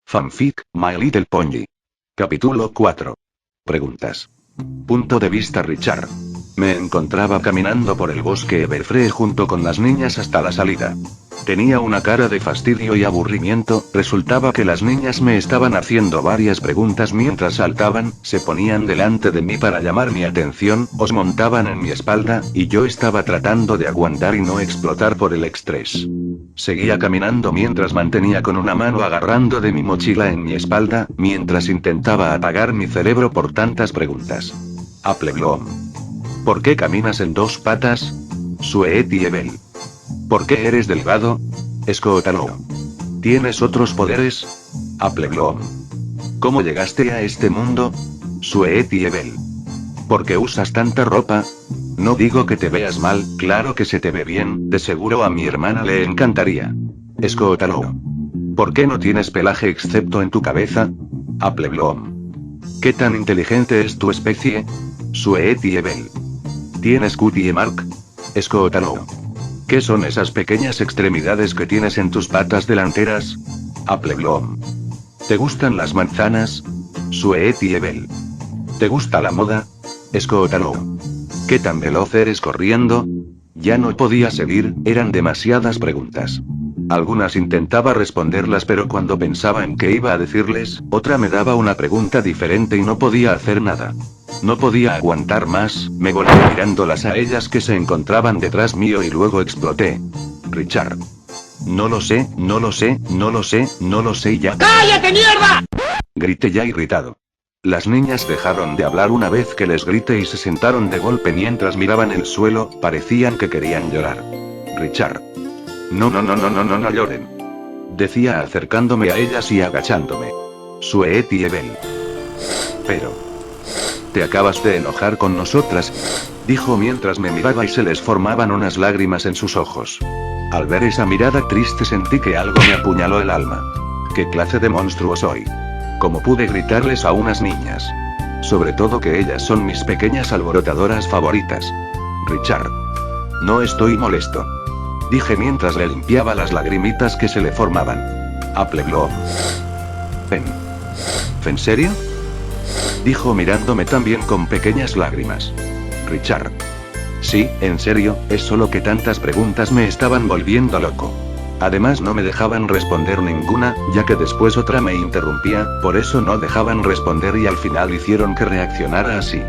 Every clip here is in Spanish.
Fanfic, My Little Pony. Capítulo 4. Preguntas. Punto de vista Richard. Me encontraba caminando por el bosque Everfree junto con las niñas hasta la salida. Tenía una cara de fastidio y aburrimiento, resultaba que las niñas me estaban haciendo varias preguntas mientras saltaban, se ponían delante de mí para llamar mi atención, os montaban en mi espalda, y yo estaba tratando de aguantar y no explotar por el estrés. Seguía caminando mientras mantenía con una mano agarrando de mi mochila en mi espalda, mientras intentaba apagar mi cerebro por tantas preguntas. Appleblom. ¿Por qué caminas en dos patas? Sweet y Ebel. ¿Por qué eres delgado? Scootaloo. ¿Tienes otros poderes? Appleblom. ¿Cómo llegaste a este mundo? Sweet y Ebel. ¿Por qué usas tanta ropa? No digo que te veas mal, claro que se te ve bien, de seguro a mi hermana le encantaría. Scootaloo. ¿Por qué no tienes pelaje excepto en tu cabeza? Appleblom. ¿Qué tan inteligente es tu especie? Sweet y Ebel. ¿Tienes cutie mark? Scootaloo. ¿Qué son esas pequeñas extremidades que tienes en tus patas delanteras? Appleblom. ¿Te gustan las manzanas? Sweet y Ebel. ¿Te gusta la moda? Scootaloo. ¿Qué tan veloz eres corriendo? Ya no podía seguir, eran demasiadas preguntas. Algunas intentaba responderlas, pero cuando pensaba en qué iba a decirles, otra me daba una pregunta diferente y no podía hacer nada. No podía aguantar más, me volví mirándolas a ellas que se encontraban detrás mío y luego exploté. Richard. No lo sé, no lo sé, no lo sé, no lo sé ya. ¡Cállate, mierda! Grité ya irritado. Las niñas dejaron de hablar una vez que les grité y se sentaron de golpe mientras miraban el suelo, parecían que querían llorar. Richard. No, no, no, no, no, no, no lloren. Decía acercándome a ellas y agachándome. Sweet y Ebel. Pero... ¿Te acabas de enojar con nosotras? Dijo mientras me miraba y se les formaban unas lágrimas en sus ojos. Al ver esa mirada triste sentí que algo me apuñaló el alma. ¿Qué clase de monstruo soy? ¿Cómo pude gritarles a unas niñas? Sobre todo que ellas son mis pequeñas alborotadoras favoritas. Richard. No estoy molesto. Dije mientras le limpiaba las lagrimitas que se le formaban. Appleblom. Fen. ¿En serio? Dijo mirándome también con pequeñas lágrimas. Richard. Sí, en serio, es solo que tantas preguntas me estaban volviendo loco. Además no me dejaban responder ninguna, ya que después otra me interrumpía, por eso no dejaban responder y al final hicieron que reaccionara así.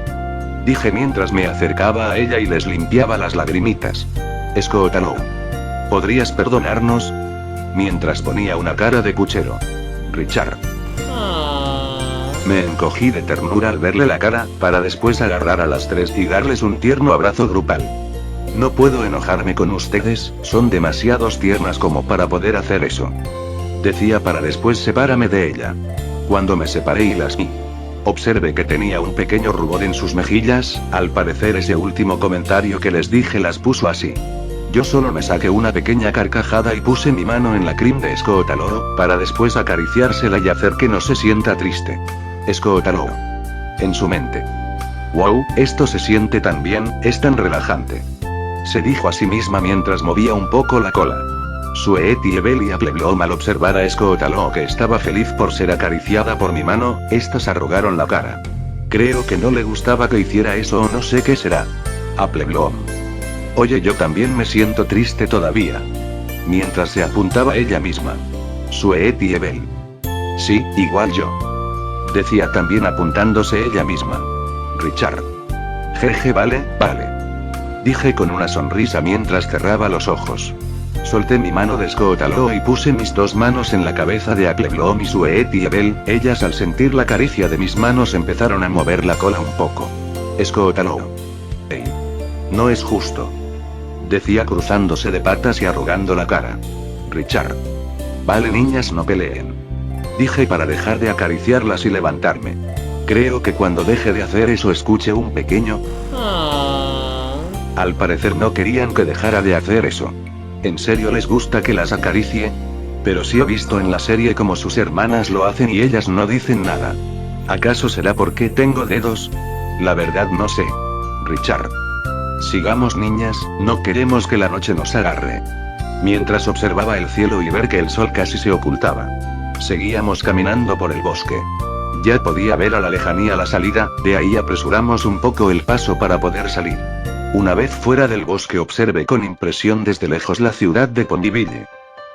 Dije mientras me acercaba a ella y les limpiaba las lagrimitas. Scootaloo. ¿Podrías perdonarnos? Mientras ponía una cara de puchero. Richard. Me encogí de ternura al verle la cara, para después agarrar a las tres y darles un tierno abrazo grupal. No puedo enojarme con ustedes, son demasiados tiernas como para poder hacer eso. Decía para después separarme de ella. Cuando me separé y las vi, observé que tenía un pequeño rubor en sus mejillas, al parecer ese último comentario que les dije las puso así. Yo solo me saqué una pequeña carcajada y puse mi mano en la crin de Scootaloo, para después acariciársela y hacer que no se sienta triste. Scootaloo. En su mente. Wow, esto se siente tan bien, es tan relajante. Se dijo a sí misma mientras movía un poco la cola. Sweet y Ebel y Appleblom al observar a Scootaloo que estaba feliz por ser acariciada por mi mano, estas arrugaron la cara. Creo que no le gustaba que hiciera eso o no sé qué será. Appleblom. Oye, yo también me siento triste todavía. Mientras se apuntaba ella misma. Sweet y Ebel. Sí, igual yo. Decía también apuntándose ella misma. Richard. Jeje, vale, vale. Dije con una sonrisa mientras cerraba los ojos. Solté mi mano de Scootaloo y puse mis dos manos en la cabeza de Appleblom y Sweet y Ebel, ellas al sentir la caricia de mis manos empezaron a mover la cola un poco. Scootaloo. Hey. No es justo. Decía cruzándose de patas y arrugando la cara. Richard. Vale, niñas, no peleen. Dije para dejar de acariciarlas y levantarme. Creo que cuando deje de hacer eso escuché un pequeño... Al parecer no querían que dejara de hacer eso. ¿En serio les gusta que las acaricie? Pero sí he visto en la serie como sus hermanas lo hacen y ellas no dicen nada. ¿Acaso será porque tengo dedos? La verdad no sé. Richard. Sigamos, niñas, no queremos que la noche nos agarre. Mientras observaba el cielo y ver que el sol casi se ocultaba. Seguíamos caminando por el bosque. Ya podía ver a la lejanía la salida, de ahí apresuramos un poco el paso para poder salir. Una vez fuera del bosque observé con impresión desde lejos la ciudad de Pondiville.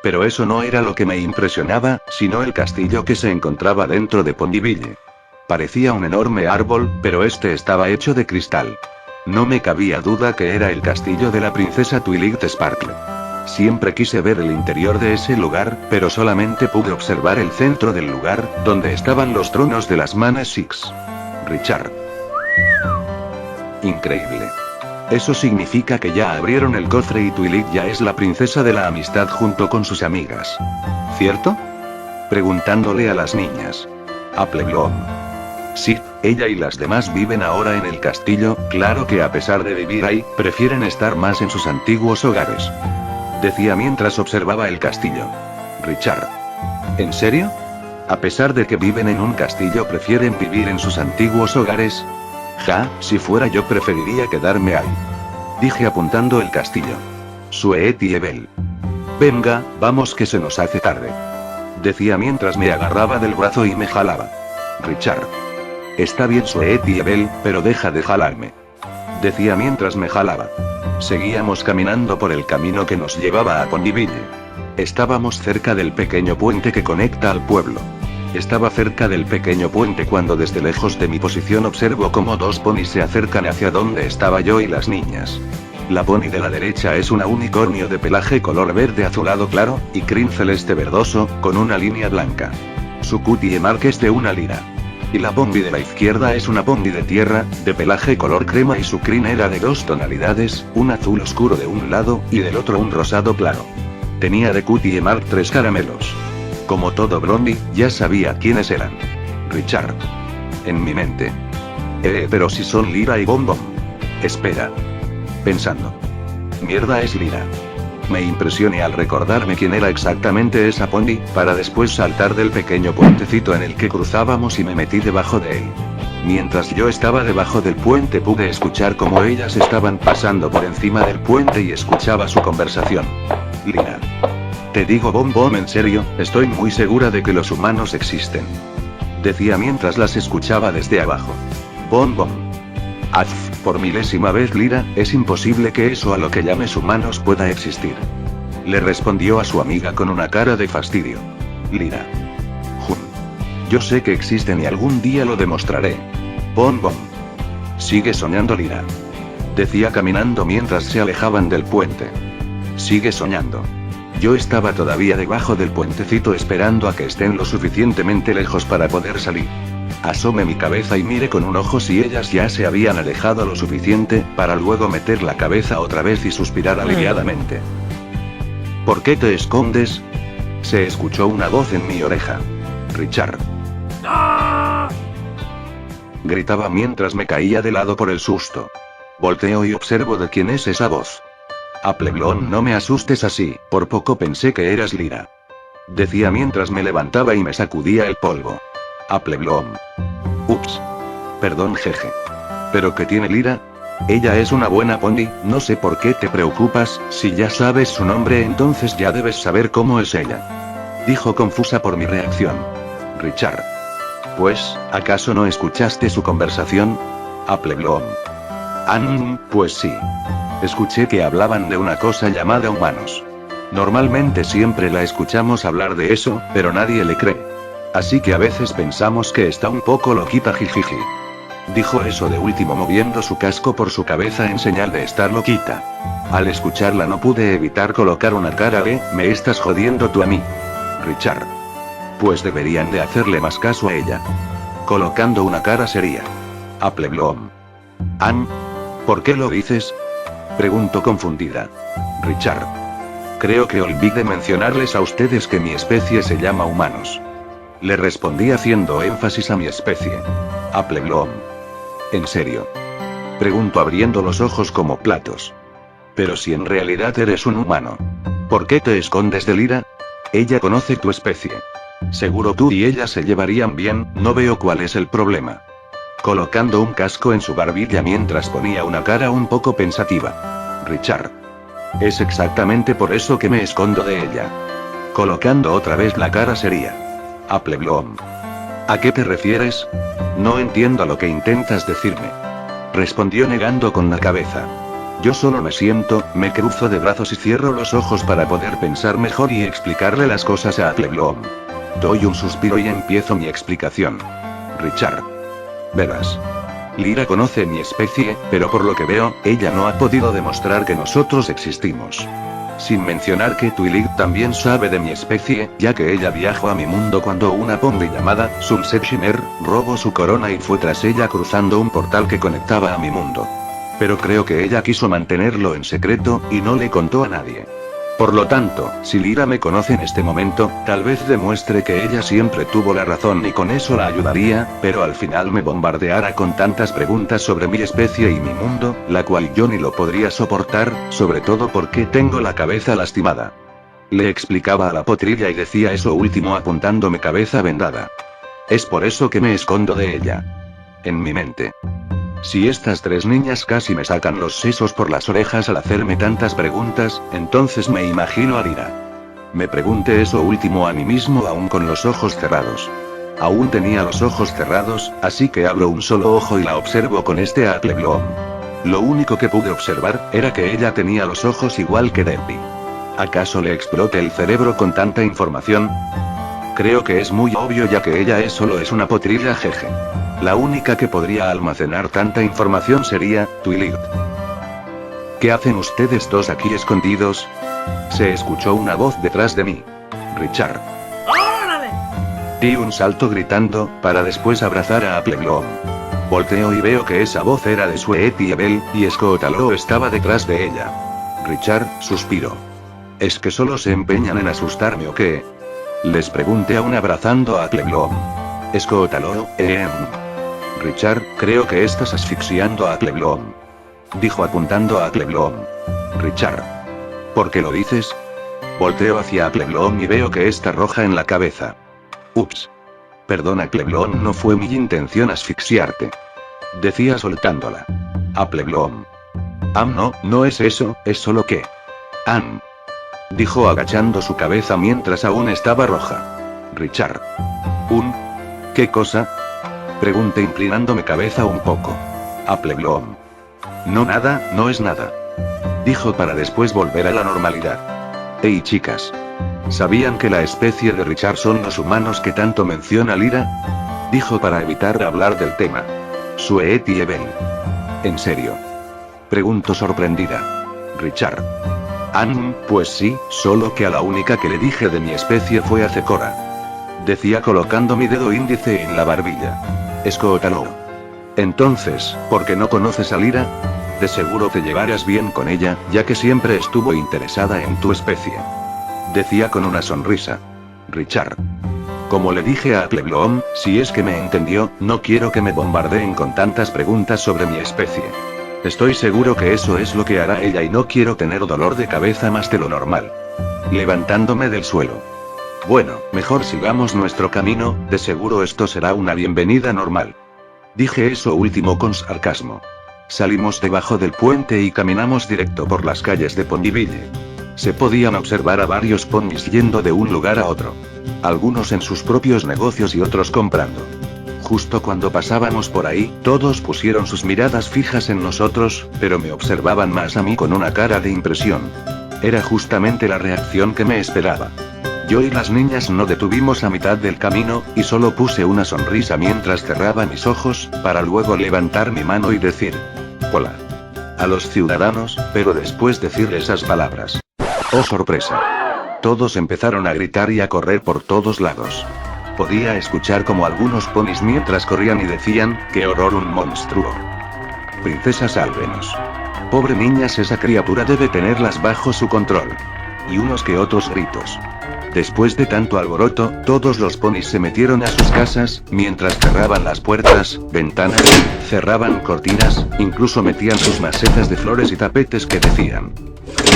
Pero eso no era lo que me impresionaba, sino el castillo que se encontraba dentro de Pondiville. Parecía un enorme árbol, pero este estaba hecho de cristal. No me cabía duda que era el castillo de la princesa Twilight Sparkle. Siempre quise ver el interior de ese lugar, pero solamente pude observar el centro del lugar, donde estaban los tronos de las Manes Six. Richard. Increíble. Eso significa que ya abrieron el cofre y Twilight ya es la princesa de la amistad junto con sus amigas. ¿Cierto? Preguntándole a las niñas. Appleblom. Sí, ella y las demás viven ahora en el castillo, claro que a pesar de vivir ahí, prefieren estar más en sus antiguos hogares. Decía mientras observaba el castillo. Richard. ¿En serio? A pesar de que viven en un castillo, prefieren vivir en sus antiguos hogares. Ja, si fuera yo preferiría quedarme ahí. Dije apuntando el castillo. Sweet y Ebel. Venga, vamos que se nos hace tarde. Decía mientras me agarraba del brazo y me jalaba. Richard. Está bien Sweet y Ebel, pero deja de jalarme. Decía mientras me jalaba. Seguíamos caminando por el camino que nos llevaba a Pondiville. Estábamos cerca del pequeño puente que conecta al pueblo. Estaba cerca del pequeño puente cuando desde lejos de mi posición observo cómo dos ponis se acercan hacia donde estaba yo y las niñas. La pony de la derecha es una unicornio de pelaje color verde azulado claro, y crin celeste verdoso, con una línea blanca. Su cutie mark es de una lira. Y la pony de la izquierda es una pony de tierra, de pelaje color crema y su crin era de dos tonalidades, un azul oscuro de un lado, y del otro un rosado claro. Tenía de cutie mark 3 caramelos. Como todo blondie, ya sabía quiénes eran. Richard. En mi mente. Pero si son Lira y Bombom. Espera. Pensando. Mierda es Lira. Me impresioné al recordarme quién era exactamente esa pony, para después saltar del pequeño puentecito en el que cruzábamos y me metí debajo de él. Mientras yo estaba debajo del puente pude escuchar cómo ellas estaban pasando por encima del puente y escuchaba su conversación. Lira. Te digo Bombom en serio, estoy muy segura de que los humanos existen. Decía mientras las escuchaba desde abajo. Bombom. Por milésima vez Lira, es imposible que eso a lo que llames humanos pueda existir. Le respondió a su amiga con una cara de fastidio. Lira. Jun. Yo sé que existen y algún día lo demostraré. Bombom. Sigue soñando Lira. Decía caminando mientras se alejaban del puente. Sigue soñando. Yo estaba todavía debajo del puentecito esperando a que estén lo suficientemente lejos para poder salir. Asomé mi cabeza y miré con un ojo si ellas ya se habían alejado lo suficiente, para luego meter la cabeza otra vez y suspirar aliviadamente. ¿Por qué te escondes? Se escuchó una voz en mi oreja. Richard. ¡No! Gritaba mientras me caía de lado por el susto. Volteo y observo de quién es esa voz. Appleblom, no me asustes así, por poco pensé que eras Lira. Decía mientras me levantaba y me sacudía el polvo. Appleblom. Ups. Perdón jeje. ¿Pero qué tiene Lira? Ella es una buena pony, no sé por qué te preocupas, si ya sabes su nombre entonces ya debes saber cómo es ella. Dijo confusa por mi reacción. Richard. Pues, ¿acaso no escuchaste su conversación? Appleblom. Pues sí. Escuché que hablaban de una cosa llamada humanos. Normalmente siempre la escuchamos hablar de eso, pero nadie le cree. Así que a veces pensamos que está un poco loquita jijiji. Dijo eso de último moviendo su casco por su cabeza en señal de estar loquita. Al escucharla no pude evitar colocar una cara de, ¿me estás jodiendo tú a mí? Richard. Pues deberían de hacerle más caso a ella. Colocando una cara seria. Appleblom. ¿Por qué lo dices? Preguntó confundida. Richard. Creo que olvidé mencionarles a ustedes que mi especie se llama humanos. Le respondí haciendo énfasis a mi especie. Appleblom. ¿En serio? Pregunto abriendo los ojos como platos. Pero si en realidad eres un humano. ¿Por qué te escondes de Lira? Ella conoce tu especie. Seguro tú y ella se llevarían bien, no veo cuál es el problema. Colocando un casco en su barbilla mientras ponía una cara un poco pensativa. Richard. Es exactamente por eso que me escondo de ella. Colocando otra vez la cara seria. Apple Bloom. ¿A qué te refieres? No entiendo lo que intentas decirme. Respondió negando con la cabeza. Yo solo me siento, me cruzo de brazos y cierro los ojos para poder pensar mejor y explicarle las cosas a Apple Bloom. Doy un suspiro y empiezo mi explicación. Richard. Verás. Lyra conoce mi especie, pero por lo que veo, ella no ha podido demostrar que nosotros existimos. Sin mencionar que Twilight también sabe de mi especie, ya que ella viajó a mi mundo cuando una Pony llamada Sunset Shimmer robó su corona y fue tras ella cruzando un portal que conectaba a mi mundo. Pero creo que ella quiso mantenerlo en secreto, y no le contó a nadie. Por lo tanto, si Lyra me conoce en este momento, tal vez demuestre que ella siempre tuvo la razón y con eso la ayudaría, pero al final me bombardeara con tantas preguntas sobre mi especie y mi mundo, la cual yo ni lo podría soportar, sobre todo porque tengo la cabeza lastimada. Le explicaba a la potrilla y decía eso último apuntando mi cabeza vendada. Es por eso que me escondo de ella. En mi mente. Si estas tres niñas casi me sacan los sesos por las orejas al hacerme tantas preguntas, entonces me imagino a Lyra. Me pregunté eso último a mí mismo aún con los ojos cerrados. Aún tenía los ojos cerrados, así que abro un solo ojo y la observo con este Apple Bloom. Lo único que pude observar, era que ella tenía los ojos igual que Debbie. ¿Acaso le explote el cerebro con tanta información? Creo que es muy obvio ya que ella solo es una potrilla jeje. La única que podría almacenar tanta información sería Twilight. ¿Qué hacen ustedes dos aquí escondidos? Se escuchó una voz detrás de mí. Richard. ¡Órale! Di un salto gritando, para después abrazar a Apple Bloom. Volteo y veo que esa voz era de Sweet y Abel, y Scott Aloe estaba detrás de ella. Richard, suspiró. ¿Es que solo se empeñan en asustarme o qué? Les pregunté aún abrazando a Apple Bloom. Scott Aloe, Richard, creo que estás asfixiando a Apple Bloom. Dijo apuntando a Apple Bloom. Richard. ¿Por qué lo dices? Volteo hacia Apple Bloom y veo que está roja en la cabeza. Ups. Perdona Apple Bloom, no fue mi intención asfixiarte. Decía soltándola. Apple Bloom. No es eso, es solo que... Dijo agachando su cabeza mientras aún estaba roja. Richard. ¿Qué cosa? Pregunté inclinando mi cabeza un poco. Apple Bloom. No nada, no es nada. Dijo para después volver a la normalidad. Hey chicas. ¿Sabían que la especie de Richard son los humanos que tanto menciona Lyra? Dijo para evitar hablar del tema. Sweet y Abel. ¿En serio? Preguntó sorprendida. Richard. Pues sí, solo que a la única que le dije de mi especie fue a Zecora. Decía colocando mi dedo índice en la barbilla. Scott Aloe. Entonces, ¿por qué no conoces a Lyra? De seguro te llevarás bien con ella, ya que siempre estuvo interesada en tu especie. Decía con una sonrisa. Richard. Como le dije a Apple Bloom, si es que me entendió, no quiero que me bombardeen con tantas preguntas sobre mi especie. Estoy seguro que eso es lo que hará ella y no quiero tener dolor de cabeza más de lo normal. Levantándome del suelo. Bueno, mejor sigamos nuestro camino, de seguro esto será una bienvenida normal. Dije eso último con sarcasmo. Salimos debajo del puente y caminamos directo por las calles de Ponyville. Se podían observar a varios ponis yendo de un lugar a otro. Algunos en sus propios negocios y otros comprando. Justo cuando pasábamos por ahí, todos pusieron sus miradas fijas en nosotros, pero me observaban más a mí con una cara de impresión. Era justamente la reacción que me esperaba. Yo y las niñas no detuvimos a mitad del camino, y solo puse una sonrisa mientras cerraba mis ojos, para luego levantar mi mano y decir: hola. A los ciudadanos, pero después decir esas palabras. ¡Oh sorpresa! Todos empezaron a gritar y a correr por todos lados. Podía escuchar como algunos ponis mientras corrían y decían: ¡qué horror, un monstruo! Princesa, sálvenos. Pobre niñas, esa criatura debe tenerlas bajo su control. Y unos que otros gritos. Después de tanto alboroto, todos los ponis se metieron a sus casas, mientras cerraban las puertas, ventanas, cerraban cortinas, incluso metían sus macetas de flores y tapetes que decían: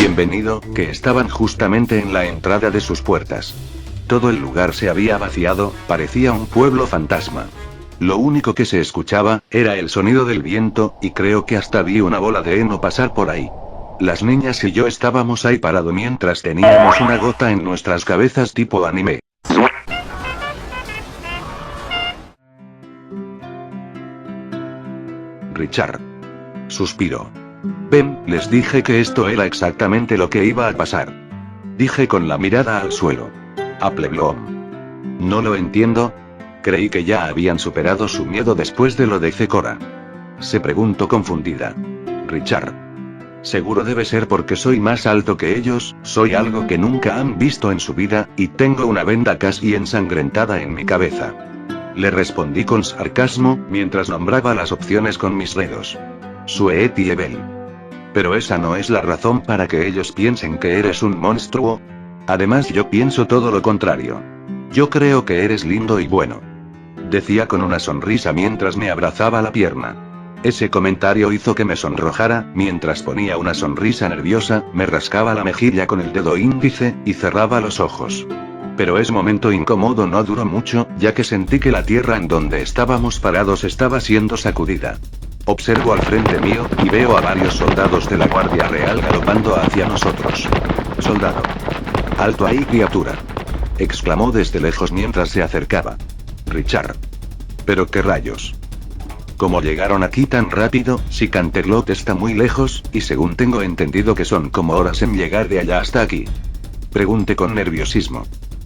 bienvenido, que estaban justamente en la entrada de sus puertas. Todo el lugar se había vaciado, parecía un pueblo fantasma. Lo único que se escuchaba, era el sonido del viento, y creo que hasta vi una bola de heno pasar por ahí. Las niñas y yo estábamos ahí parado mientras teníamos una gota en nuestras cabezas tipo anime. Richard. Suspiró. Ven, les dije que esto era exactamente lo que iba a pasar. Dije con la mirada al suelo. Apple Bloom. No lo entiendo. Creí que ya habían superado su miedo después de lo de Zecora. Se preguntó confundida. Richard. Seguro debe ser porque soy más alto que ellos, soy algo que nunca han visto en su vida, y tengo una venda casi ensangrentada en mi cabeza. Le respondí con sarcasmo, mientras nombraba las opciones con mis dedos. Sweet y Ebel. Pero esa no es la razón para que ellos piensen que eres un monstruo. Además, yo pienso todo lo contrario. Yo creo que eres lindo y bueno. Decía con una sonrisa mientras me abrazaba la pierna. Ese comentario hizo que me sonrojara, mientras ponía una sonrisa nerviosa, me rascaba la mejilla con el dedo índice, y cerraba los ojos. Pero ese momento incómodo no duró mucho, ya que sentí que la tierra en donde estábamos parados estaba siendo sacudida. Observo al frente mío, y veo a varios soldados de la Guardia Real galopando hacia nosotros. Soldado. Alto ahí, criatura. Exclamó desde lejos mientras se acercaba. Richard. ¿Pero qué rayos? ¿Cómo llegaron aquí tan rápido, si Canterlot está muy lejos, y según tengo entendido que son como horas en llegar de allá hasta aquí? Pregunté con nerviosismo.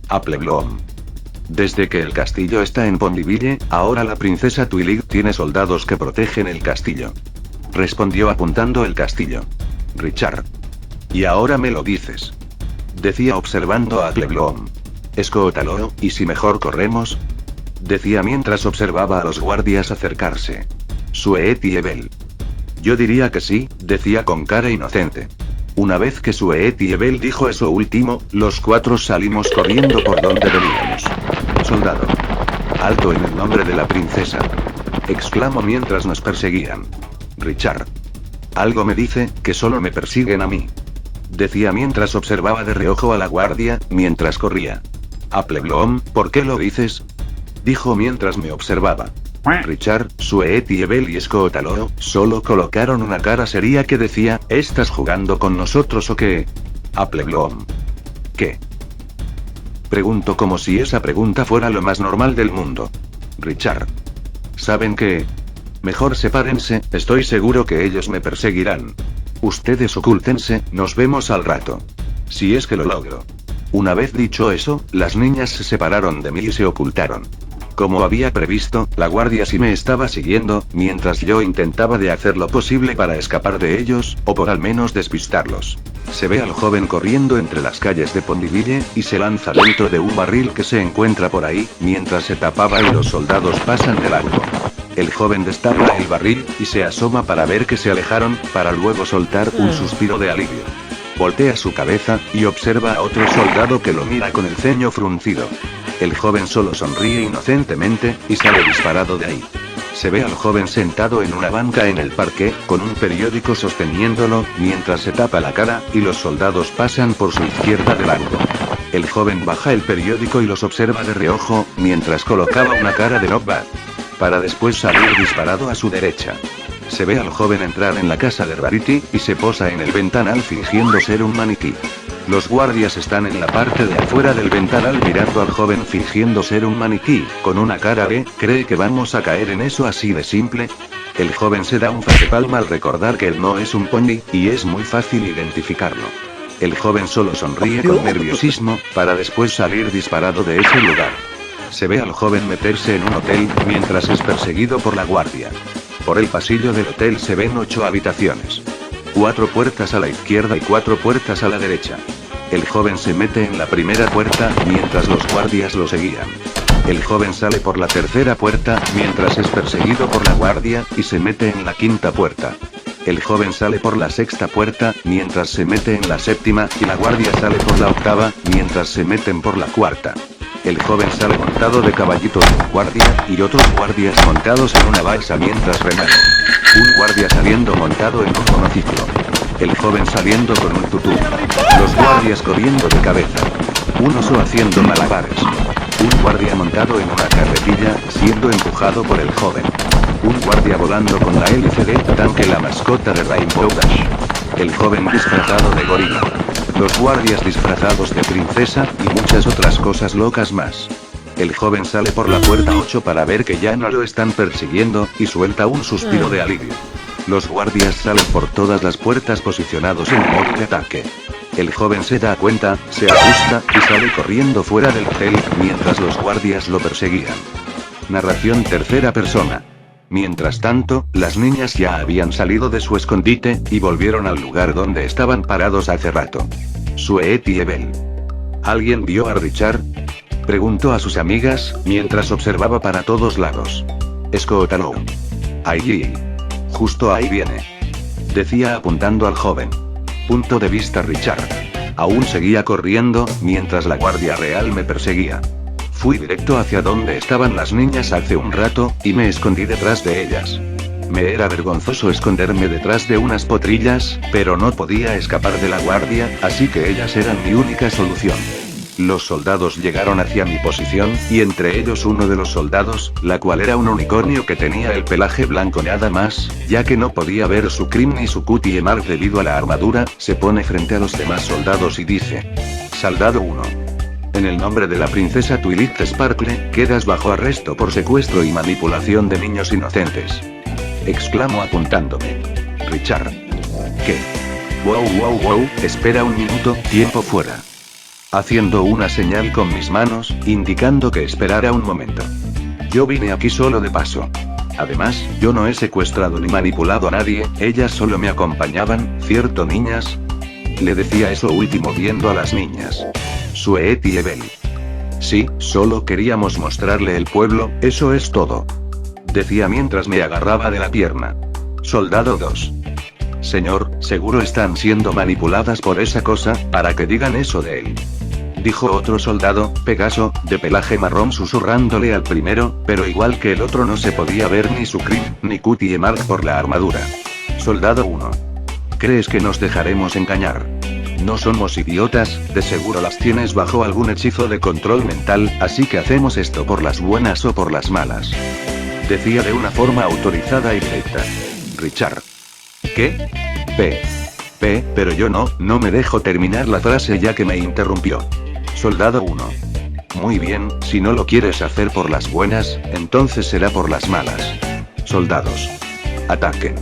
Apple Bloom. Desde que el castillo está en Pondiville, ahora la princesa Twilight tiene soldados que protegen el castillo. Respondió apuntando el castillo. Richard. Y ahora me lo dices. Decía observando a Apple Bloom. Escótalo, ¿y si mejor corremos? Decía mientras observaba a los guardias acercarse. Sweet y Ebel. Yo diría que sí, decía con cara inocente. Una vez que Sweet y Ebel dijo eso último, los cuatro salimos corriendo por donde veníamos. Soldado. Alto en el nombre de la princesa. Exclamó mientras nos perseguían. Richard. Algo me dice, que solo me persiguen a mí. Decía mientras observaba de reojo a la guardia, mientras corría. Apple Bloom, ¿por qué lo dices? Dijo mientras me observaba. Richard, Sweet y Ebel y Escótalo, solo colocaron una cara seria que decía, ¿estás jugando con nosotros o qué? Apple Bloom. ¿Qué? Pregunto como si esa pregunta fuera lo más normal del mundo. Richard. ¿Saben qué? Mejor sepárense, estoy seguro que ellos me perseguirán. Ustedes ocúltense, nos vemos al rato. Si es que lo logro. Una vez dicho eso, las niñas se separaron de mí y se ocultaron. Como había previsto, la guardia sí me estaba siguiendo, mientras yo intentaba de hacer lo posible para escapar de ellos, o por al menos despistarlos. Se ve al joven corriendo entre las calles de Pondiville, y se lanza dentro de un barril que se encuentra por ahí, mientras se tapaba y los soldados pasan de largo. El joven destapa el barril, y se asoma para ver que se alejaron, para luego soltar un suspiro de alivio. Voltea su cabeza, y observa a otro soldado que lo mira con el ceño fruncido. El joven solo sonríe inocentemente, y sale disparado de ahí. Se ve al joven sentado en una banca en el parque, con un periódico sosteniéndolo, mientras se tapa la cara, y los soldados pasan por su izquierda de largo. El joven baja el periódico y los observa de reojo, mientras colocaba una cara de no bad. Para después salir disparado a su derecha. Se ve al joven entrar en la casa de Rarity, y se posa en el ventanal fingiendo ser un maniquí. Los guardias están en la parte de afuera del ventanal mirando al joven fingiendo ser un maniquí, con una cara de, ¿cree que vamos a caer en eso así de simple? El joven se da un patepalma al recordar que él no es un pony, y es muy fácil identificarlo. El joven solo sonríe con nerviosismo, para después salir disparado de ese lugar. Se ve al joven meterse en un hotel, mientras es perseguido por la guardia. Por el pasillo del hotel se ven 8 habitaciones. 4 puertas a la izquierda y 4 puertas a la derecha. El joven se mete en la primera puerta, mientras los guardias lo seguían. El joven sale por la tercera puerta, mientras es perseguido por la guardia, y se mete en la quinta puerta. El joven sale por la sexta puerta, mientras se mete en la séptima, y la guardia sale por la octava, mientras se meten por la cuarta. El joven sale montado de caballito de un guardia, y otros guardias montados en una balsa mientras reman. Un guardia saliendo montado en un monociclo. El joven saliendo con un tutú. Los guardias corriendo de cabeza. Un oso haciendo malabares. Un guardia montado en una carretilla, siendo empujado por el joven. Un guardia volando con la hélice del tanque, la mascota de Rainbow Dash. El joven disfrazado de gorila. Los guardias disfrazados de princesa, y muchas otras cosas locas más. El joven sale por la puerta 8 para ver que ya no lo están persiguiendo, y suelta un suspiro de alivio. Los guardias salen por todas las puertas posicionados en modo de ataque. El joven se da cuenta, se asusta, y sale corriendo fuera del hotel, mientras los guardias lo perseguían. Narración tercera persona. Mientras tanto, las niñas ya habían salido de su escondite, y volvieron al lugar donde estaban parados hace rato. Sweet y Ebel. ¿Alguien vio a Richard? Preguntó a sus amigas, mientras observaba para todos lados. Scotalow. Allí. Justo ahí viene. Decía apuntando al joven. Punto de vista Richard. Aún seguía corriendo, mientras la guardia real me perseguía. Fui directo hacia donde estaban las niñas hace un rato, y me escondí detrás de ellas. Me era vergonzoso esconderme detrás de unas potrillas, pero no podía escapar de la guardia, así que ellas eran mi única solución. Los soldados llegaron hacia mi posición, y entre ellos uno de los soldados, la cual era un unicornio que tenía el pelaje blanco nada más, ya que no podía ver su crin ni su cutie mark debido a la armadura, se pone frente a los demás soldados y dice: Soldado 1. En el nombre de la princesa Twilight Sparkle, quedas bajo arresto por secuestro y manipulación de niños inocentes. Exclamo apuntándome. Richard. ¿Qué? Wow, espera un minuto, tiempo fuera. Haciendo una señal con mis manos, indicando que esperara un momento. Yo vine aquí solo de paso. Además, yo no he secuestrado ni manipulado a nadie, ellas solo me acompañaban, ¿cierto niñas? Le decía eso último viendo a las niñas. Sweet y Ebel. Sí, solo queríamos mostrarle el pueblo, eso es todo. Decía mientras me agarraba de la pierna. Soldado 2. Señor, seguro están siendo manipuladas por esa cosa, para que digan eso de él. Dijo otro soldado, Pegaso, de pelaje marrón susurrándole al primero, pero igual que el otro no se podía ver ni su crin, ni cutie mark por la armadura. Soldado 1. ¿Crees que nos dejaremos engañar? No somos idiotas, de seguro las tienes bajo algún hechizo de control mental, así que hacemos esto por las buenas o por las malas. Decía de una forma autorizada y directa. Richard. ¿Qué? Pero yo no me dejo terminar la frase ya que me interrumpió. Soldado 1. Muy bien, si no lo quieres hacer por las buenas, entonces será por las malas. Soldados. Ataquen.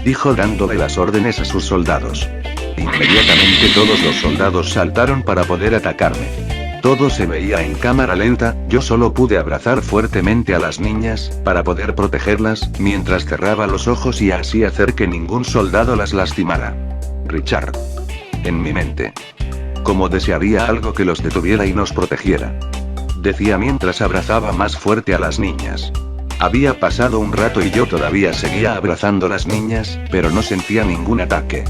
Dijo dándole las órdenes a sus soldados. Inmediatamente todos los soldados saltaron para poder atacarme. Todo se veía en cámara lenta, yo solo pude abrazar fuertemente a las niñas, para poder protegerlas, mientras cerraba los ojos y así hacer que ningún soldado las lastimara. Richard. En mi mente. Como desearía algo que los detuviera y nos protegiera. Decía mientras abrazaba más fuerte a las niñas. Había pasado un rato y yo todavía seguía abrazando a las niñas, pero no sentía ningún ataque.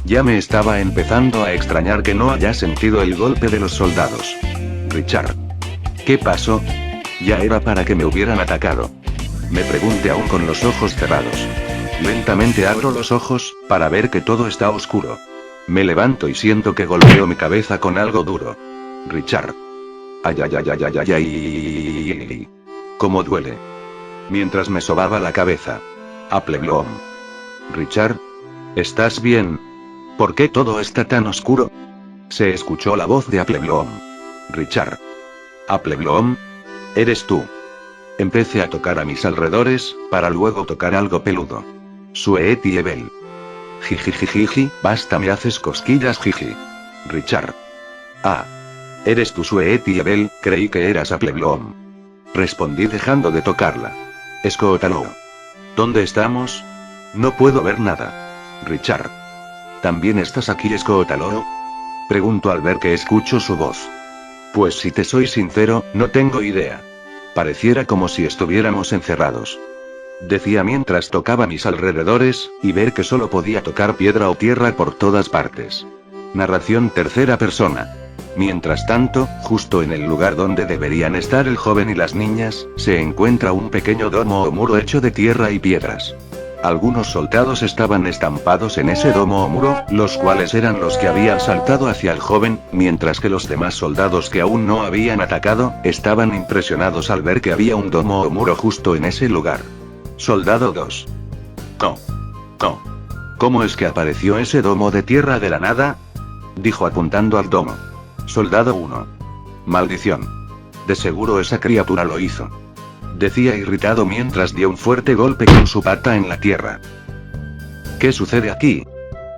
Ya me estaba empezando a extrañar que no haya sentido el golpe de los soldados. Richard. ¿Qué pasó? Ya era para que me hubieran atacado. Me pregunté aún con los ojos cerrados. Lentamente abro los ojos, para ver que todo está oscuro. Me levanto y siento que golpeo mi cabeza con algo duro. Richard. Ay. Cómo duele. Mientras me sobaba la cabeza. Appleblom. Richard. ¿Estás bien? ¿Por qué todo está tan oscuro? Se escuchó la voz de Appleblom. Richard. Appleblom. Eres tú. Empecé a tocar a mis alrededores, para luego tocar algo peludo. Sweet y Ebel. Jiji, basta me haces cosquillas jiji. Richard. Ah. Eres tú Sweet y Ebel, creí que eras Appleblom. Respondí dejando de tocarla. Scotalow. ¿Dónde estamos? No puedo ver nada. Richard. ¿También estás aquí Scotalow? Pregunto al ver que escucho su voz. Pues si te soy sincero, no tengo idea. Pareciera como si estuviéramos encerrados. Decía mientras tocaba mis alrededores, y ver que solo podía tocar piedra o tierra por todas partes. Narración tercera persona. Mientras tanto, justo en el lugar donde deberían estar el joven y las niñas, se encuentra un pequeño domo o muro hecho de tierra y piedras. Algunos soldados estaban estampados en ese domo o muro, los cuales eran los que habían saltado hacia el joven, mientras que los demás soldados que aún no habían atacado, estaban impresionados al ver que había un domo o muro justo en ese lugar. Soldado 2. No. ¿Cómo es que apareció ese domo de tierra de la nada? Dijo apuntando al domo. Soldado 1. Maldición. De seguro esa criatura lo hizo. Decía irritado mientras dio un fuerte golpe con su pata en la tierra. ¿Qué sucede aquí?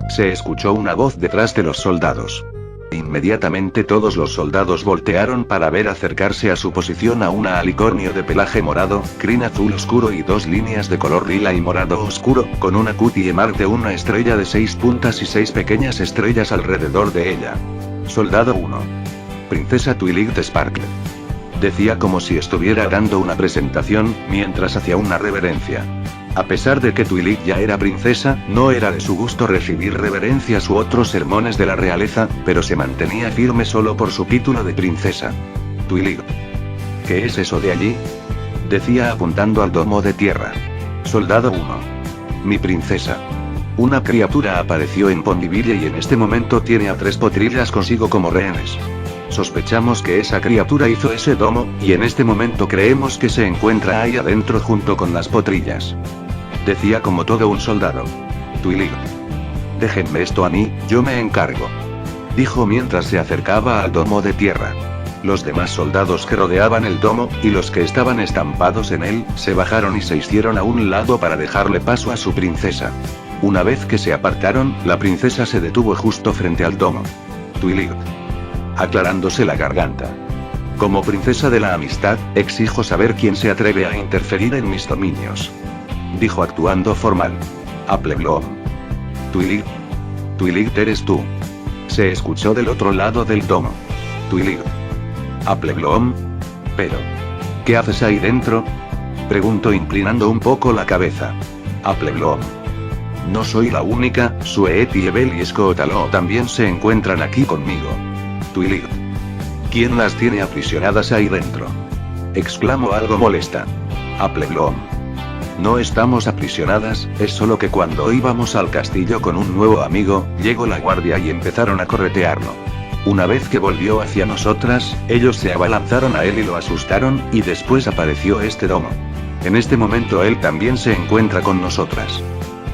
Se escuchó una voz detrás de los soldados. Inmediatamente todos los soldados voltearon para ver acercarse a su posición a una alicornio de pelaje morado, crin azul oscuro y 2 líneas de color lila y morado oscuro, con una cutie mark de una estrella de 6 puntas y 6 pequeñas estrellas alrededor de ella. Soldado 1. Princesa Twilight Sparkle. Decía como si estuviera dando una presentación, mientras hacía una reverencia. A pesar de que Twilight ya era princesa, no era de su gusto recibir reverencias u otros sermones de la realeza, pero se mantenía firme solo por su título de princesa. Twilight. ¿Qué es eso de allí? Decía apuntando al domo de tierra. Soldado 1. Mi princesa. Una criatura apareció en Pondiville y en este momento tiene a 3 potrillas consigo como rehenes. Sospechamos que esa criatura hizo ese domo, y en este momento creemos que se encuentra ahí adentro junto con las potrillas. Decía como todo un soldado. Twilight. Déjenme esto a mí, yo me encargo. Dijo mientras se acercaba al domo de tierra. Los demás soldados que rodeaban el domo, y los que estaban estampados en él, se bajaron y se hicieron a un lado para dejarle paso a su princesa. Una vez que se apartaron, la princesa se detuvo justo frente al domo. Twilight. Aclarándose la garganta. Como princesa de la amistad, exijo saber quién se atreve a interferir en mis dominios. Dijo actuando formal. Appleblom. Twilight. Twilight eres tú. Se escuchó del otro lado del domo. Twilight. Appleblom. Pero. ¿Qué haces ahí dentro? Preguntó inclinando un poco la cabeza. Appleblom. No soy la única, Suet y Ebel y Scotalo también se encuentran aquí conmigo. Twilight. ¿Quién las tiene aprisionadas ahí dentro? Exclamó algo molesta. Appleblom. No estamos aprisionadas, es solo que cuando íbamos al castillo con un nuevo amigo, llegó la guardia y empezaron a corretearlo. Una vez que volvió hacia nosotras, ellos se abalanzaron a él y lo asustaron, y después apareció este domo. En este momento él también se encuentra con nosotras.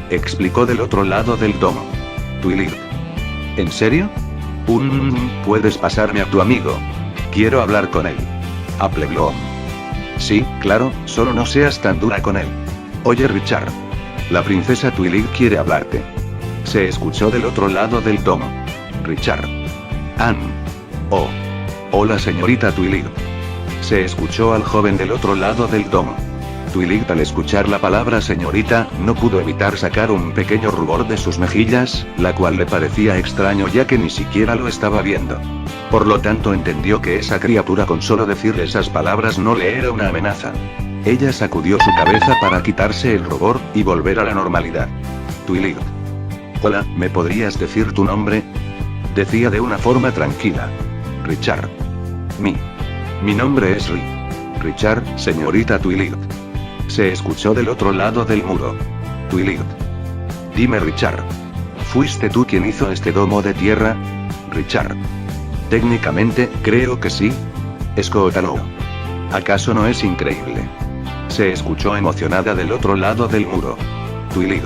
Explicó del otro lado del domo. Twilight. ¿En serio? ¿Puedes pasarme a tu amigo? Quiero hablar con él. Appleblom. Sí, claro, solo no seas tan dura con él. Oye Richard. La princesa Twilight quiere hablarte. Se escuchó del otro lado del domo. Richard. Anne. Oh. Hola señorita Twilight. Se escuchó al joven del otro lado del domo. Twilight al escuchar la palabra señorita, no pudo evitar sacar un pequeño rubor de sus mejillas, la cual le parecía extraño ya que ni siquiera lo estaba viendo. Por lo tanto entendió que esa criatura con solo decir esas palabras no le era una amenaza. Ella sacudió su cabeza para quitarse el rubor, y volver a la normalidad. Twilight. Hola, ¿me podrías decir tu nombre? Decía de una forma tranquila. Richard. Mi nombre es Richard, señorita Twilight. Se escuchó del otro lado del muro. Twilight. Dime Richard. ¿Fuiste tú quien hizo este domo de tierra? Richard. Técnicamente, creo que sí. Scotalo. ¿Acaso no es increíble? Se escuchó emocionada del otro lado del muro. Twilight.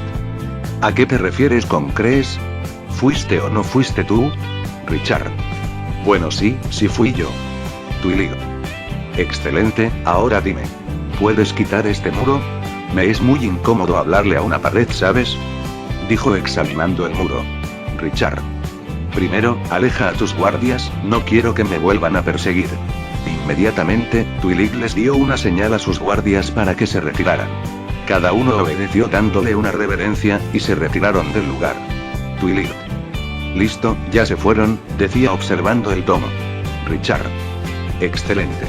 ¿A qué te refieres con crees? ¿Fuiste o no fuiste tú? Richard. Bueno sí fui yo. Twilight. Excelente, ahora dime. ¿Puedes quitar este muro? Me es muy incómodo hablarle a una pared, ¿sabes? Dijo examinando el muro. Richard. Primero, aleja a tus guardias, no quiero que me vuelvan a perseguir. Inmediatamente, Twilight les dio una señal a sus guardias para que se retiraran. Cada uno obedeció dándole una reverencia, y se retiraron del lugar. Twilight. Listo, ya se fueron, decía observando el domo. Richard. Excelente.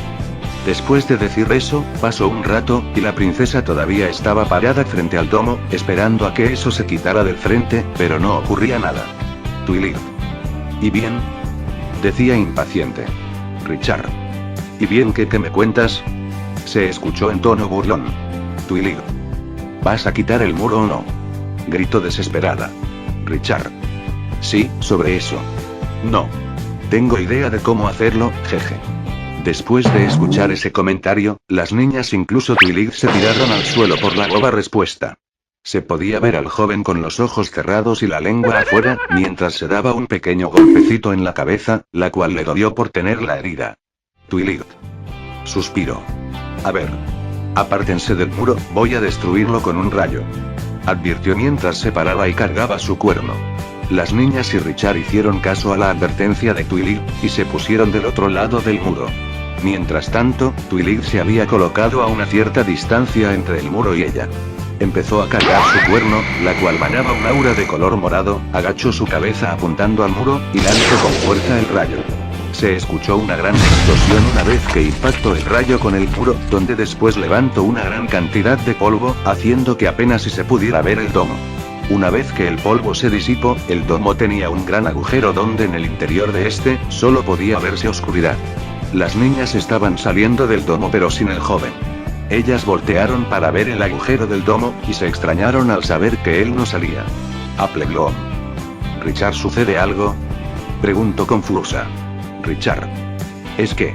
Después de decir eso, pasó un rato, y la princesa todavía estaba parada frente al domo, esperando a que eso se quitara del frente, pero no ocurría nada. Twilight. ¿Y bien? Decía impaciente. Richard. ¿Y bien qué me cuentas? Se escuchó en tono burlón. Twilight. ¿Vas a quitar el muro o no? Gritó desesperada. Richard. Sí, sobre eso. No. Tengo idea de cómo hacerlo, jeje. Después de escuchar ese comentario, las niñas incluso Twilight se tiraron al suelo por la boba respuesta. Se podía ver al joven con los ojos cerrados y la lengua afuera, mientras se daba un pequeño golpecito en la cabeza, la cual le dolió por tener la herida. Twilight. Suspiró. A ver. Apártense del muro, voy a destruirlo con un rayo. Advirtió mientras se paraba y cargaba su cuerno. Las niñas y Richard hicieron caso a la advertencia de Twilight, y se pusieron del otro lado del muro. Mientras tanto, Twilight se había colocado a una cierta distancia entre el muro y ella. Empezó a cargar su cuerno, la cual manaba un aura de color morado, agachó su cabeza apuntando al muro, y lanzó con fuerza el rayo. Se escuchó una gran explosión una vez que impactó el rayo con el muro, donde después levantó una gran cantidad de polvo, haciendo que apenas si se pudiera ver el domo. Una vez que el polvo se disipó, el domo tenía un gran agujero donde en el interior de este, solo podía verse oscuridad. Las niñas estaban saliendo del domo pero sin el joven. Ellas voltearon para ver el agujero del domo, y se extrañaron al saber que él no salía. Appleblom. ¿Richard, sucede algo? Preguntó confusa. Richard. Es que...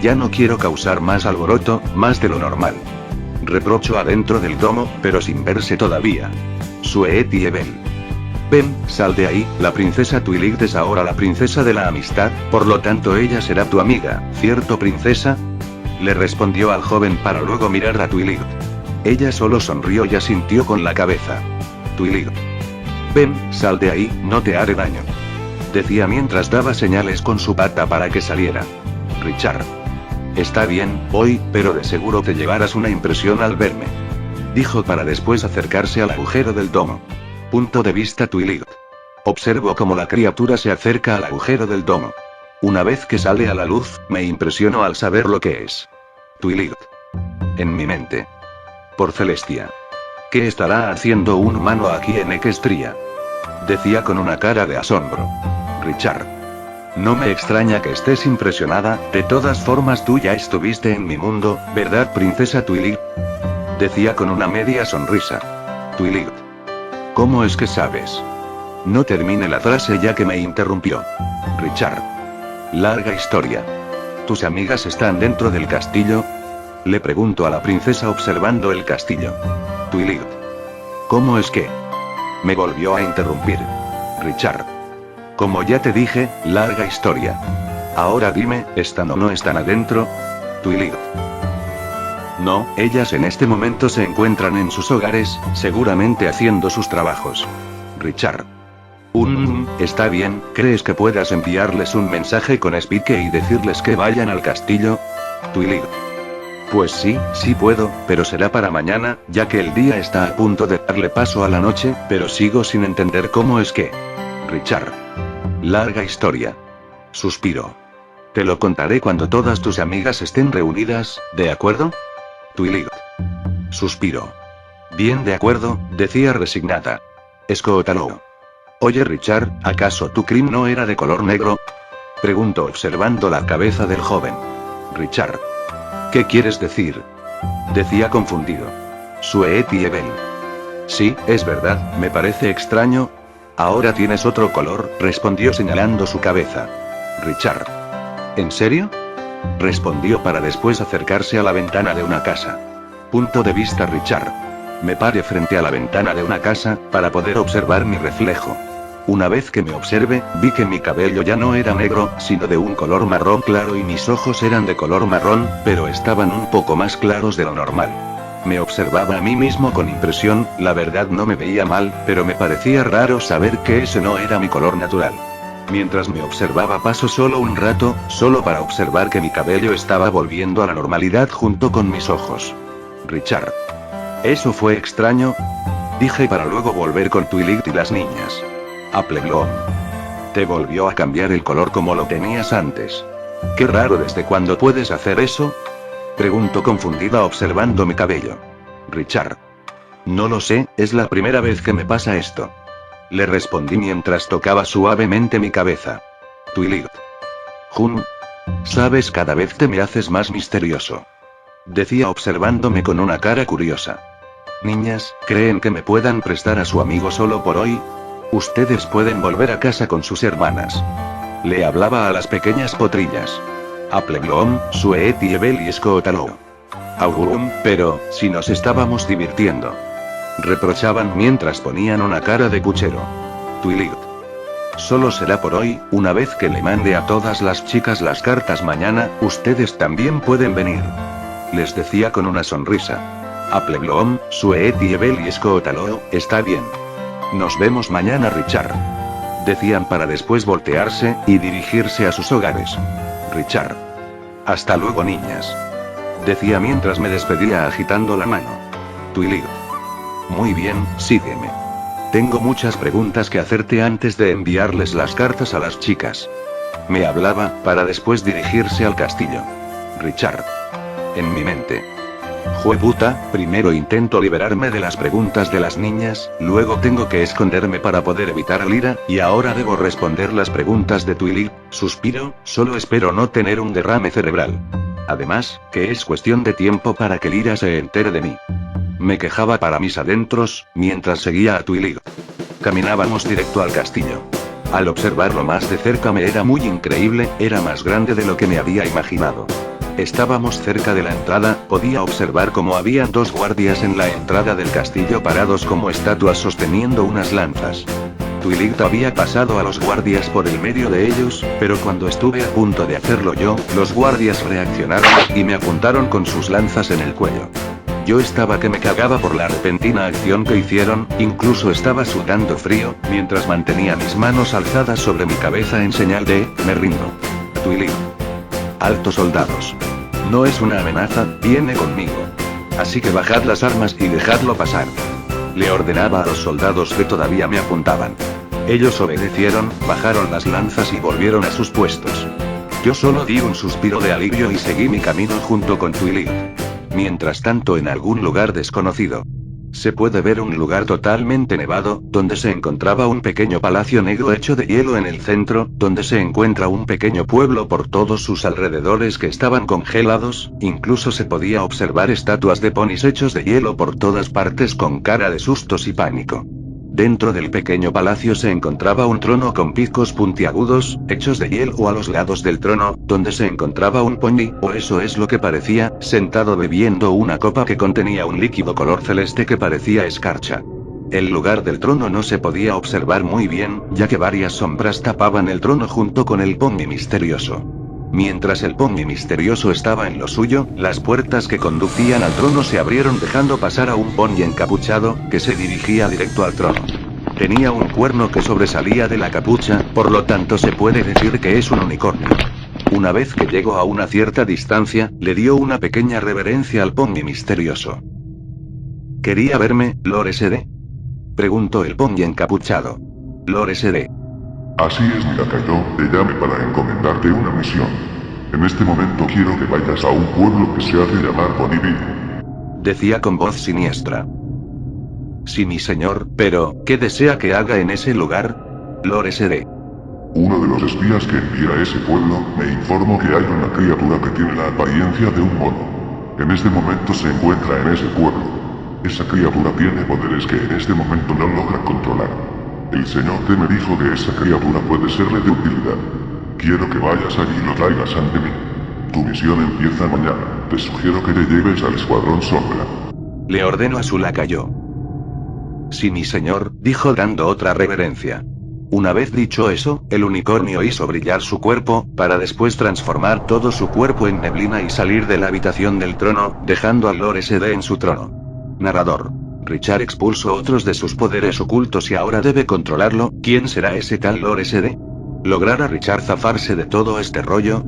ya no quiero causar más alboroto, más de lo normal. Reprochó adentro del domo, pero sin verse todavía. Sweet y Ebel. Ven, sal de ahí, la princesa Twilight es ahora la princesa de la amistad, por lo tanto ella será tu amiga, ¿cierto, princesa? Le respondió al joven para luego mirar a Twilight. Ella solo sonrió y asintió con la cabeza. Twilight. Ven, sal de ahí, no te haré daño. Decía mientras daba señales con su pata para que saliera. Richard. Está bien, voy, pero de seguro te llevarás una impresión al verme. Dijo para después acercarse al agujero del domo. Punto de vista Twilight. Observo cómo la criatura se acerca al agujero del domo. Una vez que sale a la luz, me impresiono al saber lo que es. Twilight. En mi mente. Por Celestia. ¿Qué estará haciendo un humano aquí en Equestria? Decía con una cara de asombro. Richard. No me extraña que estés impresionada, de todas formas tú ya estuviste en mi mundo, ¿verdad, princesa Twilight? Decía con una media sonrisa. Twilight. ¿Cómo es que sabes? No termine la frase ya que me interrumpió. Richard. Larga historia. ¿Tus amigas están dentro del castillo? Le pregunto a la princesa observando el castillo. Twilight. ¿Cómo es que? Me volvió a interrumpir. Richard. Como ya te dije, larga historia. Ahora dime, ¿están o no están adentro? Twilight. No, ellas en este momento se encuentran en sus hogares, seguramente haciendo sus trabajos. Richard. Está bien, ¿crees que puedas enviarles un mensaje con Spike y decirles que vayan al castillo? Twilight. Pues sí, sí puedo, pero será para mañana, ya que el día está a punto de darle paso a la noche, pero sigo sin entender cómo es que... Richard. Larga historia. Suspiró. Te lo contaré cuando todas tus amigas estén reunidas, ¿de acuerdo? Twilight. Suspiró. Bien, de acuerdo, decía resignada. Escótalo. Oye, Richard, ¿acaso tu crin no era de color negro? Preguntó observando la cabeza del joven. Richard. ¿Qué quieres decir? Decía confundido. Sweet y Ebel. Sí, es verdad, me parece extraño. Ahora tienes otro color, respondió señalando su cabeza. Richard. ¿En serio? Respondió para después acercarse a la ventana de una casa. Punto de vista Richard. Me paré frente a la ventana de una casa, para poder observar mi reflejo. Una vez que me observé, vi que mi cabello ya no era negro, sino de un color marrón claro y mis ojos eran de color marrón, pero estaban un poco más claros de lo normal. Me observaba a mí mismo con impresión, la verdad no me veía mal, pero me parecía raro saber que ese no era mi color natural. Mientras me observaba pasó solo un rato, solo para observar que mi cabello estaba volviendo a la normalidad junto con mis ojos. Richard. ¿Eso fue extraño? Dije para luego volver con Twilight y las niñas. Appleblom. Te volvió a cambiar el color como lo tenías antes. Qué raro, ¿desde cuándo puedes hacer eso? Preguntó confundida observando mi cabello. Richard. No lo sé, es la primera vez que me pasa esto. Le respondí mientras tocaba suavemente mi cabeza. Twilight. Sabes, cada vez te me haces más misterioso. Decía observándome con una cara curiosa. Niñas, ¿creen que me puedan prestar a su amigo solo por hoy? Ustedes pueden volver a casa con sus hermanas. Le hablaba a las pequeñas potrillas. Appleblom, Sweet y Ebel y Scotalo. Augurum, pero, si nos estábamos divirtiendo. Reprochaban mientras ponían una cara de puchero. Twilight. Solo será por hoy, una vez que le mande a todas las chicas las cartas mañana, ustedes también pueden venir. Les decía con una sonrisa. Appleblom, Suet y Ebel y Scotalo, está bien. Nos vemos mañana, Richard. Decían para después voltearse, y dirigirse a sus hogares. Richard. Hasta luego, niñas. Decía mientras me despedía agitando la mano. Twilight. Muy bien, sígueme. Tengo muchas preguntas que hacerte antes de enviarles las cartas a las chicas. Me hablaba, para después dirigirse al castillo. Richard. En mi mente. Jueputa, primero intento liberarme de las preguntas de las niñas, luego tengo que esconderme para poder evitar a Lyra, y ahora debo responder las preguntas de Twilight. Suspiro, solo espero no tener un derrame cerebral. Además, que es cuestión de tiempo para que Lyra se entere de mí. Me quejaba para mis adentros, mientras seguía a Twilight. Caminábamos directo al castillo. Al observarlo más de cerca me era muy increíble, era más grande de lo que me había imaginado. Estábamos cerca de la entrada, podía observar cómo habían 2 guardias en la entrada del castillo parados como estatuas sosteniendo unas lanzas. Twilight había pasado a los guardias por el medio de ellos, pero cuando estuve a punto de hacerlo yo, los guardias reaccionaron, y me apuntaron con sus lanzas en el cuello. Yo estaba que me cagaba por la repentina acción que hicieron, incluso estaba sudando frío, mientras mantenía mis manos alzadas sobre mi cabeza en señal de, me rindo. Twilight. Altos soldados. No es una amenaza, viene conmigo. Así que bajad las armas y dejadlo pasar. Le ordenaba a los soldados que todavía me apuntaban. Ellos obedecieron, bajaron las lanzas y volvieron a sus puestos. Yo solo di un suspiro de alivio y seguí mi camino junto con Twilight. Mientras tanto, en algún lugar desconocido, se puede ver un lugar totalmente nevado, donde se encontraba un pequeño palacio negro hecho de hielo en el centro, donde se encuentra un pequeño pueblo por todos sus alrededores que estaban congelados, incluso se podía observar estatuas de ponis hechos de hielo por todas partes con cara de sustos y pánico. Dentro del pequeño palacio se encontraba un trono con picos puntiagudos, hechos de hielo a los lados del trono, donde se encontraba un pony, o eso es lo que parecía, sentado bebiendo una copa que contenía un líquido color celeste que parecía escarcha. El lugar del trono no se podía observar muy bien, ya que varias sombras tapaban el trono junto con el pony misterioso. Mientras el pony misterioso estaba en lo suyo, las puertas que conducían al trono se abrieron dejando pasar a un pony encapuchado, que se dirigía directo al trono. Tenía un cuerno que sobresalía de la capucha, por lo tanto se puede decir que es un unicornio. Una vez que llegó a una cierta distancia, le dio una pequeña reverencia al pony misterioso. ¿Quería verme, Lord SD? Preguntó el pony encapuchado. Lord SD. Así es, mi lacayo, te llamé para encomendarte una misión. En este momento quiero que vayas a un pueblo que se hace llamar Bonneville. Decía con voz siniestra. Sí, mi señor, pero, ¿qué desea que haga en ese lugar? Lord SD. Uno de los espías que envía a ese pueblo, me informó que hay una criatura que tiene la apariencia de un mono. En este momento se encuentra en ese pueblo. Esa criatura tiene poderes que en este momento no logra controlar. El señor T me dijo que esa criatura puede serle de utilidad. Quiero que vayas allí y lo traigas ante mí. Tu misión empieza mañana. Te sugiero que te lleves al escuadrón sombra. Le ordeno a su lacayo. Sí, mi señor, dijo dando otra reverencia. Una vez dicho eso, el unicornio hizo brillar su cuerpo, para después transformar todo su cuerpo en neblina y salir de la habitación del trono, dejando al Lord SD en su trono. Narrador. Richard expulsó otros de sus poderes ocultos y ahora debe controlarlo. ¿Quién será ese tal Lord SD? ¿Logrará Richard zafarse de todo este rollo?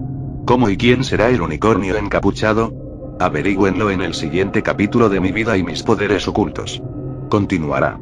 ¿Cómo y quién será el unicornio encapuchado? Averígüenlo en el siguiente capítulo de Mi vida y mis poderes ocultos. Continuará.